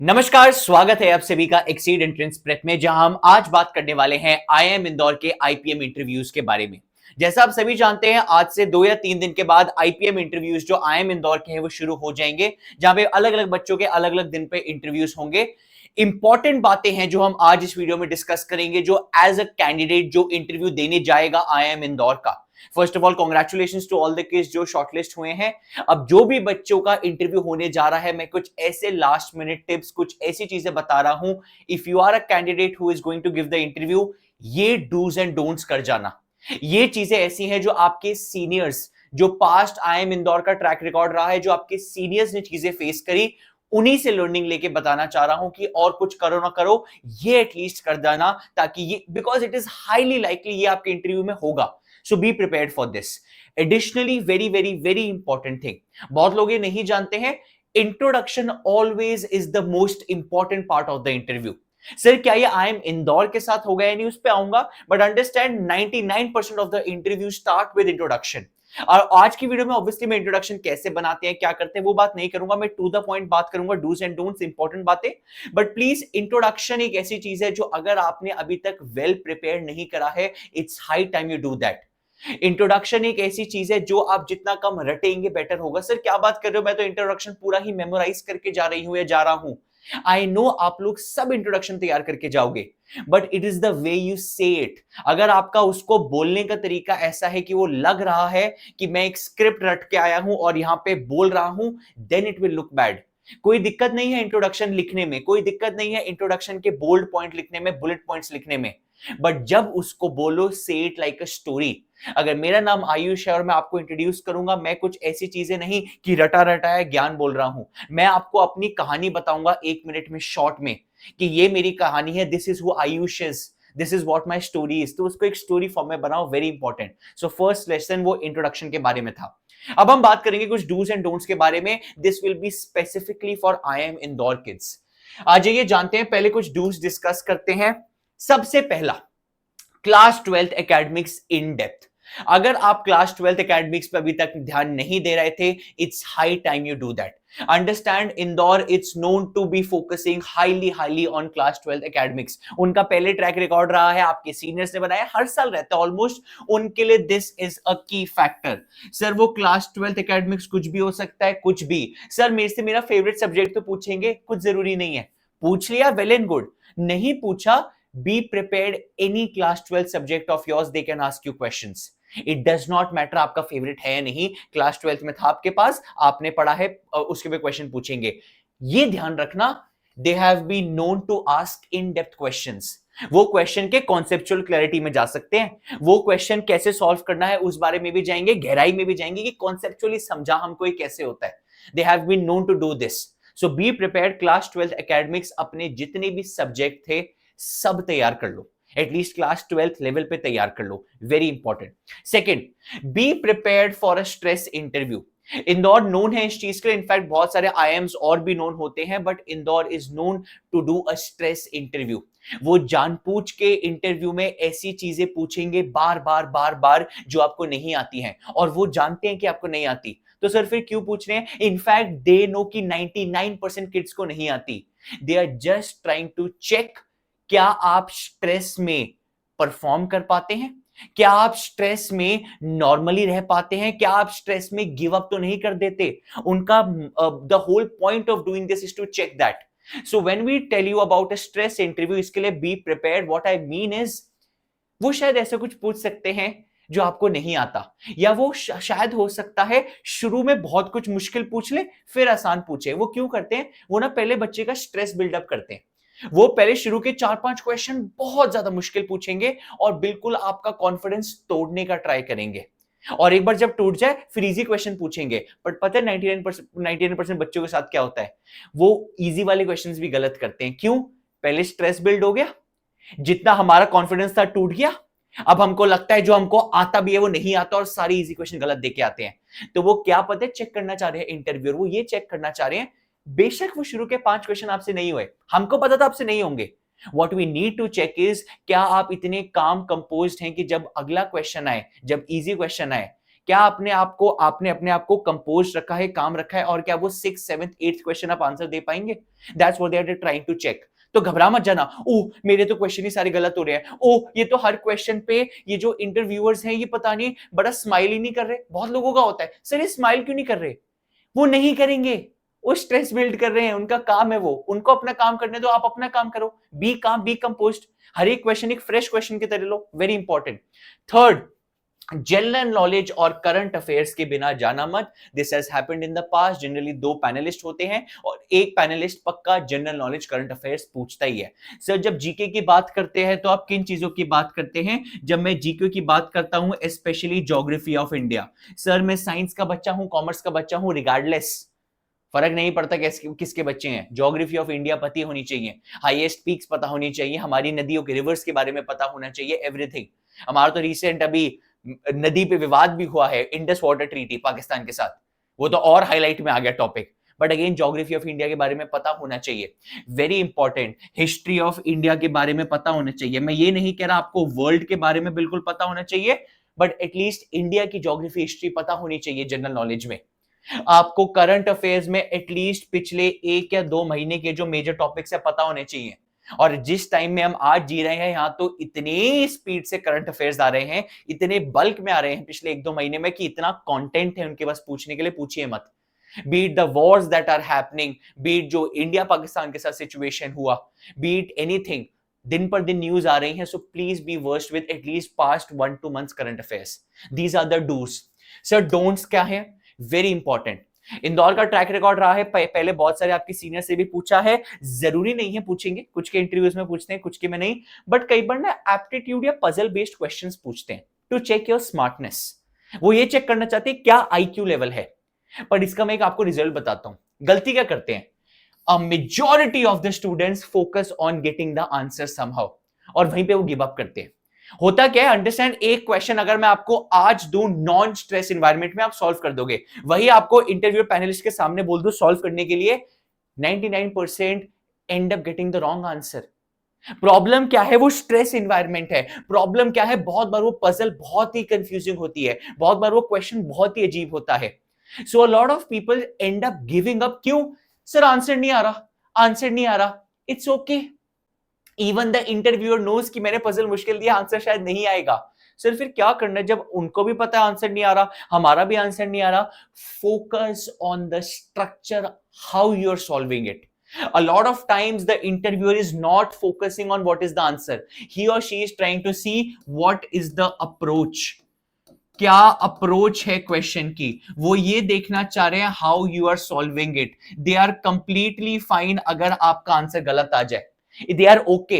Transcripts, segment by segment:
नमस्कार, स्वागत है आप सभी का एक्सीड एंट्रेंस प्रेप में, जहां हम आज बात करने वाले हैं आईआईएम इंदौर के आईपीएम इंटरव्यूज के बारे में। जैसा आप सभी जानते हैं, आज से 2 या 3 दिन के बाद आईपीएम इंटरव्यूज जो आईआईएम इंदौर के हैं वो शुरू हो जाएंगे, जहां पे अलग अलग बच्चों के अलग अलग दिन पे इंटरव्यूज होंगे। इंपॉर्टेंट बातें हैं जो हम आज इस वीडियो में डिस्कस करेंगे, जो एज अ कैंडिडेट जो इंटरव्यू देने जाएगा आईआईएम इंदौर का। First of all congratulations to all the kids जो शॉर्टलिस्ट हुए हैं। अब जो भी बच्चों का इंटरव्यू होने जा रहा है, मैं कुछ ऐसे लास्ट मिनट टिप्स, कुछ ऐसी चीजें बता रहा हूं। If you are a candidate who is going to give the interview, ये डूज एंड डोंट्स कर जाना। ये चीजें ऐसी हैं जो आपके सीनियर्स, जो पास्ट आईआईएम इंदौर का ट्रैक रिकॉर्ड रहा है, जो आपके सीनियर्स ने चीजें फेस करी, उन्हीं से लर्निंग लेके बताना चाह रहा हूं कि और कुछ करो ना करो, ये एटलीस्ट कर देना, ताकि ये, because it is highly likely ये आपके इंटरव्यू में होगा। So be prepared for this. Additionally very very very important thing, बहुत लोग ये नहीं जानते हैं, introduction always is the most important part of the interview. Sir क्या ये आईएम इंदौर के साथ होगा या नहीं, उस पे आऊंगा, but understand 99% of the interview start with introduction. और आज की वीडियो में ऑब्वियसली मैं इंट्रोडक्शन कैसे बनाते हैं, क्या करते हैं, वो बात नहीं करूंगा। मैं टू द पॉइंट बात करूंगा, डूज एंड डोंट्स, इंपॉर्टेंट बातें। बट प्लीज, इंट्रोडक्शन एक ऐसी चीज है जो अगर आपने अभी तक वेल प्रिपेयर नहीं करा है, it's high time you do that. Introduction एक ऐसी चीज है जो आप जितना कम रटेंगे बेटर होगा। सर क्या बात कर रहे हो, मैं तो इंट्रोडक्शन पूरा ही मेमोराइज करके जा रही हूं या जा रहा हूं। आई नो आप लोग सब इंट्रोडक्शन तैयार करके जाओगे, but it is the way you से इट। अगर आपका उसको बोलने का तरीका ऐसा है कि वो लग रहा है कि मैं एक स्क्रिप्ट रट के आया हूं और यहां पे बोल रहा हूं, then it will look bad. कोई दिक्कत नहीं है इंट्रोडक्शन लिखने में, कोई दिक्कत नहीं है इंट्रोडक्शन के बोल्ड पॉइंट लिखने में, बुलेट पॉइंट्स लिखने में, बट जब उसको बोलो, से इट लाइक अ स्टोरी। अगर मेरा नाम आयुष है और मैं आपको इंट्रोड्यूस करूंगा, मैं कुछ ऐसी चीजें नहीं कि रटा रटा है ज्ञान बोल रहा हूं। मैं आपको अपनी कहानी बताऊंगा 1 मिनट में, शॉर्ट में, कि ये मेरी कहानी है, this is who Ayush is, this is what my story is. तो उसको एक स्टोरी फॉर्म में बनाओ, very important. So first lesson वो इंट्रोडक्शन के बारे में था। अब हम बात करेंगे कुछ डूज एंड डोंट्स के बारे में। This will be specifically for IIM Indore kids. आ जाइए जानते हैं, पहले कुछ डूज डिस्कस करते हैं। सबसे पहला, class 12th academics in depth. अगर आप क्लास 12th एकेडमिक्स पे अभी तक ध्यान नहीं दे रहे थे, it's high time you do that. Understand, Indore it's known to be focusing highly on class 12th academics. उनका पहले ट्रैक रिकॉर्ड रहा है, आपके सीनियर्स ने बनाया, हर साल रहता है ऑलमोस्ट। उनके लिए दिस इज अ की फैक्टर। सर वो क्लास 12th एकेडमिक्स कुछ भी हो सकता है, कुछ भी। सर मेरे से मेरा फेवरेट सब्जेक्ट तो पूछेंगे, कुछ जरूरी नहीं है। पूछ लिया, वेल एंड गुड। नहीं पूछा, be prepared, any class 12 subject of yours they can ask you questions. It does not matter आपका फेवरेट है या नहीं, क्लास 12th में था आपके पास, आपने पढ़ा है, उसके पे क्वेश्चन पूछेंगे। ये ध्यान रखना, they have been known to ask in depth questions। वो क्वेश्चन के कॉन्सेप्चुअल क्लैरिटी में जा सकते हैं, वो क्वेश्चन कैसे सॉल्व करना है उस बारे में भी जाएंगे, गहराई में भी जाएंगे कि कॉन्सेप्चुअली समझा हमको ये कैसे होता है। They have been known to do this. So be prepared, class 12th academics अपने जितने भी सब्जेक्ट थे सब तैयार कर लो, एटलीस्ट क्लास 12th लेवल पे तैयार कर लो, very important. Second, be prepared for a stress interview. Indore known है इस चीज के लिए, इनफैक्ट बहुत सारे आईएम्स और भी नोन होते हैं, but Indore is known to do a stress interview. वो जानबूझ के इंटरव्यू में ऐसी चीजें पूछेंगे बार बार बार बार जो आपको नहीं आती हैं, और वो जानते हैं कि आपको नहीं आती, तो सर फिर क्यों पूछ रहे हैं। इनफैक्ट दे नो कि 99% किड्स को नहीं आती। They are just trying to check, क्या आप स्ट्रेस में परफॉर्म कर पाते हैं, क्या आप स्ट्रेस में नॉर्मली रह पाते हैं, क्या आप स्ट्रेस में गिव अप तो नहीं कर देते। उनका the whole point of doing this is to check that. So when we tell you about a stress interview, इसके लिए be prepared, what I mean is, वो शायद ऐसा कुछ पूछ सकते हैं जो आपको नहीं आता, या वो शायद हो सकता है शुरू में बहुत कुछ मुश्किल पूछ ले, फिर आसान पूछे। वो क्यों करते हैं, वो ना पहले बच्चे का स्ट्रेस बिल्डअप करते हैं। वो पहले शुरू के 4-5 क्वेश्चन बहुत ज्यादा मुश्किल पूछेंगे और बिल्कुल आपका कॉन्फिडेंस तोड़ने का ट्राई करेंगे, और एक बार जब टूट जाए फिर इजी क्वेश्चन पूछेंगे। बट पता है 99% बच्चों के साथ क्या होता है, वो इजी वाले क्वेश्चंस भी गलत करते हैं। क्यों, पहले स्ट्रेस बिल्ड हो गया, जितना हमारा कॉन्फिडेंस था टूट गया, अब हमको लगता है जो हमको आता भी है वो नहीं आता, और सारी इजी क्वेश्चन गलत देके आते हैं। तो वो क्या पता है चेक करना चाह रहे हैं इंटरव्यूअर, वो ये चेक करना चाह रहे हैं, बेशक वो शुरू के 5 क्वेश्चन आपसे नहीं हुए, हमको पता था आपसे नहीं होंगे। What we need to check is, क्या आप इतने काम कंपोज्ड हैं कि जब अगला क्वेश्चन आए, जब इजी क्वेश्चन आए, क्या आपने अपने आप को कंपोज रखा है, काम रखा है, और क्या वो 6th 7th 8th क्वेश्चन आप आंसर दे पाएंगे? That's what they are trying to check. तो घबरा मत जाना, ओ मेरे तो क्वेश्चन ही सारे गलत हो रहे हैं, ओ ये तो हर क्वेश्चन पे ये जो इंटरव्यूअर्स हैं ये पता नहीं बड़ा स्माइल ही नहीं कर रहे। बहुत लोगों का होता है, सर ये स्माइल क्यों नहीं कर रहे? वो नहीं करेंगे, वो स्ट्रेस बिल्ड कर रहे हैं, उनका काम है, वो उनको अपना काम करने दो, आप अपना काम करो। बी काम, बी कंपोज्ड, हर एक क्वेश्चन एक फ्रेश क्वेश्चन की तरह लो, very important. Third, general knowledge और करंट अफेयर्स के बिना जाना मत। This has happened in the past. Generally 2 panelist होते हैं और एक पैनलिस्ट पक्का जनरल नॉलेज करंट अफेयर्स पूछता ही है। सर जब जीके की बात करते हैं तो आप किन चीजों की बात करते हैं? जब मैं जीके की बात करता हूं, specially geography of India. Sir मैं साइंस का बच्चा हूं, कॉमर्स का बच्चा हूं, रिगार्डलेस, फर्क नहीं पड़ता किसके बच्चे हैं, ज्योग्राफी ऑफ इंडिया पता होनी चाहिए, हाईएस्ट पीक्स पता होनी चाहिए, हमारी नदियों के रिवर्स के बारे में पता होना चाहिए, एवरीथिंग। हमारा तो रिसेंट अभी नदी पे विवाद भी हुआ है, इंडस वाटर ट्रीटी पाकिस्तान के साथ, वो तो और हाईलाइट में आ गया topic. But again geography of India के बारे में पता होना चाहिए, very important. History of India के बारे में पता होना चाहिए। मैं ये नहीं कह रहा आपको वर्ल्ड के बारे में बिल्कुल पता होना चाहिए, बट एटलीस्ट इंडिया की ज्योग्राफी हिस्ट्री पता होनी चाहिए जनरल नॉलेज में। आपको करंट अफेयर्स में एटलीस्ट पिछले 1 या 2 महीने के जो मेजर टॉपिक्स है पता होने चाहिए। और जिस टाइम में हम आज जी रहे हैं, यहां तो इतने स्पीड से करंट अफेयर्स आ रहे हैं, इतने बल्क में आ रहे हैं पिछले 1-2 महीने में, कि इतना कंटेंट है उनके पास पूछने के लिए, पूछिए मत। Beat the wars that are happening, beat जो इंडिया पाकिस्तान के साथ सिचुएशन हुआ, बीट एनीथिंग, दिन पर दिन न्यूज आ रही है। So please be versed with at least past 1-2 months current affairs. These are the dos. Sir don'ts क्या है? Very important. इंदौर का ट्रैक रिकॉर्ड रहा है, पहले बहुत सारे आपके सीनियर से भी पूछा है, जरूरी नहीं है पूछेंगे, कुछ के इंटरव्यूज में पूछते हैं, कुछ के में नहीं, बट कई बार ना एप्टीट्यूड या पजल बेस्ड क्वेश्चंस पूछते हैं टू चेक योर स्मार्टनेस। वो ये चेक करना चाहते हैं क्या आईक्यू लेवल है। पर इसका मैं एक आपको रिजल्ट बताता हूं। गलती क्या करते हैं? A majority of the students focus on getting the answer somehow, और वहीं पे वो गिव अप करते हैं। होता क्या है, अंडरस्टैंड, एक क्वेश्चन अगर मैं आपको आज दूं नॉन स्ट्रेस एनवायरनमेंट में, आप सॉल्व कर दोगे। वही आपको इंटरव्यू पैनलिस्ट के सामने बोल दूं सॉल्व करने के लिए, 99% and up getting the wrong answer. Problem क्या है? वो स्ट्रेस एनवायरनमेंट है। प्रॉब्लम क्या है? बहुत बार वो पजल बहुत ही कंफ्यूजिंग होती है, बहुत बार वो क्वेश्चन बहुत ही अजीब होता है। So a lot of people end up giving up. क्यों? सर आंसर नहीं आ रहा, आंसर नहीं आ रहा। It's okay, even the interviewer knows कि मैंने पजल मुश्किल दिया, आंसर शायद नहीं आएगा। सर फिर क्या करना है जब उनको भी पता है आंसर नहीं आ रहा, हमारा भी आंसर नहीं आ रहा? Focus on the structure, how you are solving it. A lot of times the interviewer is not focusing on what is the answer. He or she is trying to see what is the approach. क्या approach है question की, वो ये देखना चाह रहे हैं how you are solving it. They are completely fine अगर आपका आंसर गलत आ जाए, दे आर ओके,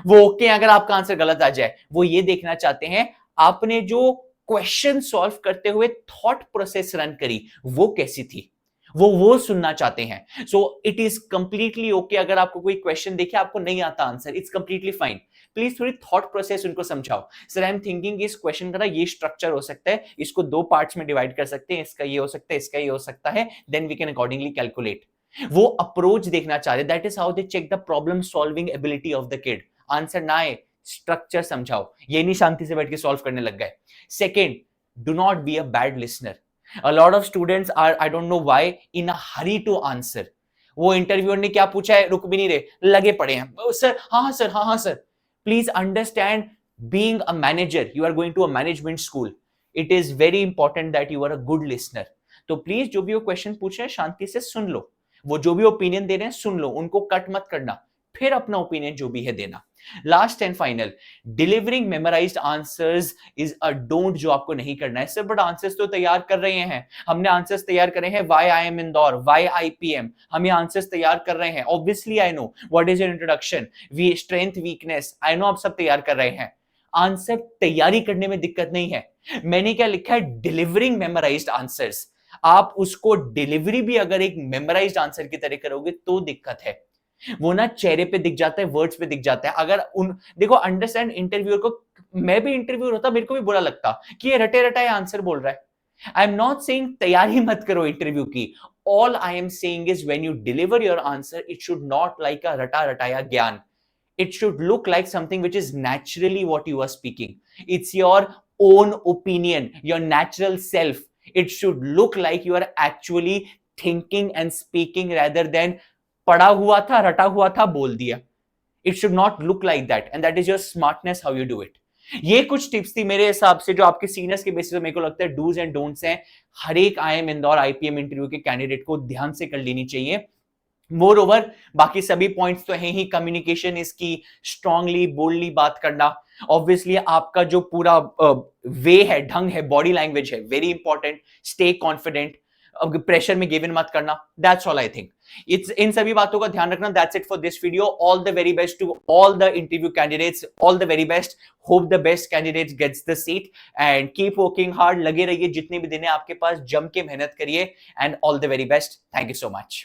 वो ओके अगर आपका आंसर गलत आ जाए। वो ये देखना चाहते हैं आपने जो क्वेश्चन सॉल्व करते हुए थॉट प्रोसेस रन करी वो कैसी थी, वो सुनना चाहते हैं। So it is completely okay अगर आपको कोई क्वेश्चन देखे आपको नहीं आता answer, it's completely fine. Please थोड़ी थॉट प्रोसेस उनको समझाओ। सर आई एम थिंकिंग इस क्वेश्चन का ना ये स्ट्रक्चर हो सकता है, इसको 2 पार्ट्स में डिवाइड कर सकते हैं, इसका ये हो सकता है, इसका ये हो सकता है, then we can accordingly calculate. वो अप्रोच देखना चाह रहे, that is how they check the problem solving ability of the kid. Answer ना आए, स्ट्रक्चर समझाओ, ये नहीं शांति से बैठ के सॉल्व करने लग गए। Second, do not be a bad listener. A lot of students are, I don't know why, in a hurry to answer. वो इंटरव्यूअर ने क्या पूछा है, रुक भी नहीं रहे, लगे पड़े हैं, सर हाँ सर, हाँ हाँ sir. Please understand, being a manager, you are going to a management school, it is very important that you are a good listener. तो प्लीज जो भी वो क्वेश्चन पूछ रहे हैं शांति से सुन लो, वो जो भी ओपिनियन दे रहे हैं सुन लो, उनको कट मत करना, फिर अपना ओपिनियन जो भी है देना। Last and final, delivering memorised answers is a don't, जो आपको नहीं करना है। सर बट आंसर्स तो तैयार कर रहे हैं, हमने आंसर्स तैयार करे हैं, why I am Indore, why IPM, हम ये आंसर्स तैयार कर रहे हैं। Obviously I know what is your introduction, we strength weakness, I know आप सब तैयार कर रहे हैं। आंसर तैयारी करने में दिक्कत नहीं है, मैंने क्या लिखा है, डिलीवरिंग मेमोराइज्ड आंसर्स। आप उसको डिलीवरी भी अगर एक मेमोराइज्ड आंसर की तरह करोगे तो दिक्कत है, वो ना चेहरे पे दिख जाता है, वर्ड्स पे दिख जाता है। अगर उन देखो अंडरस्टैंड, इंटरव्यूअर को, मैं भी इंटरव्यूअर होता मेरे को भी बुरा लगता कि ये रटे रटाए आंसर बोल रहा है। आई एम नॉट सेइंग तैयारी मत करो इंटरव्यू की, all I am saying is when you deliver your answer it should not like a रटा रटाया ज्ञान, it should look like something which is naturally what you are speaking, it's your own opinion, your natural self. It should look like you are actually thinking and speaking rather than पढ़ा हुआ था, रटा हुआ था, बोल दिया. It should not look like that, and that is your smartness how you do it. ये कुछ टिप्स थी मेरे हिसाब से जो आपके सीनियर्स के बेसिस पे मेरे को लगता है डूज एंड डोंट्स हैं हर एक आईएम इंदौर आईपीएम इंटरव्यू के कैंडिडेट को ध्यान से कर लेनी चाहिए. मोर ओवर बाकी सभी पॉइंट्स तो हैं ही. कम्युनिकेशन इसकी स्ट्रांगली बोल्डली बात करना, ऑब्वियसली आपका जो पूरा वे है, ढंग है, बॉडी लैंग्वेज है, very important. Stay confident, pressure में गिव इन मत करना. That's all I think. It's इन सभी बातों का ध्यान रखना. That's it for this video. All the very best to all the interview candidates. All the very best. Hope the best candidates gets the seat and keep working hard. लगे रहिए, जितने भी दिन है आपके पास जम के मेहनत करिए and all the very best. Thank you so much.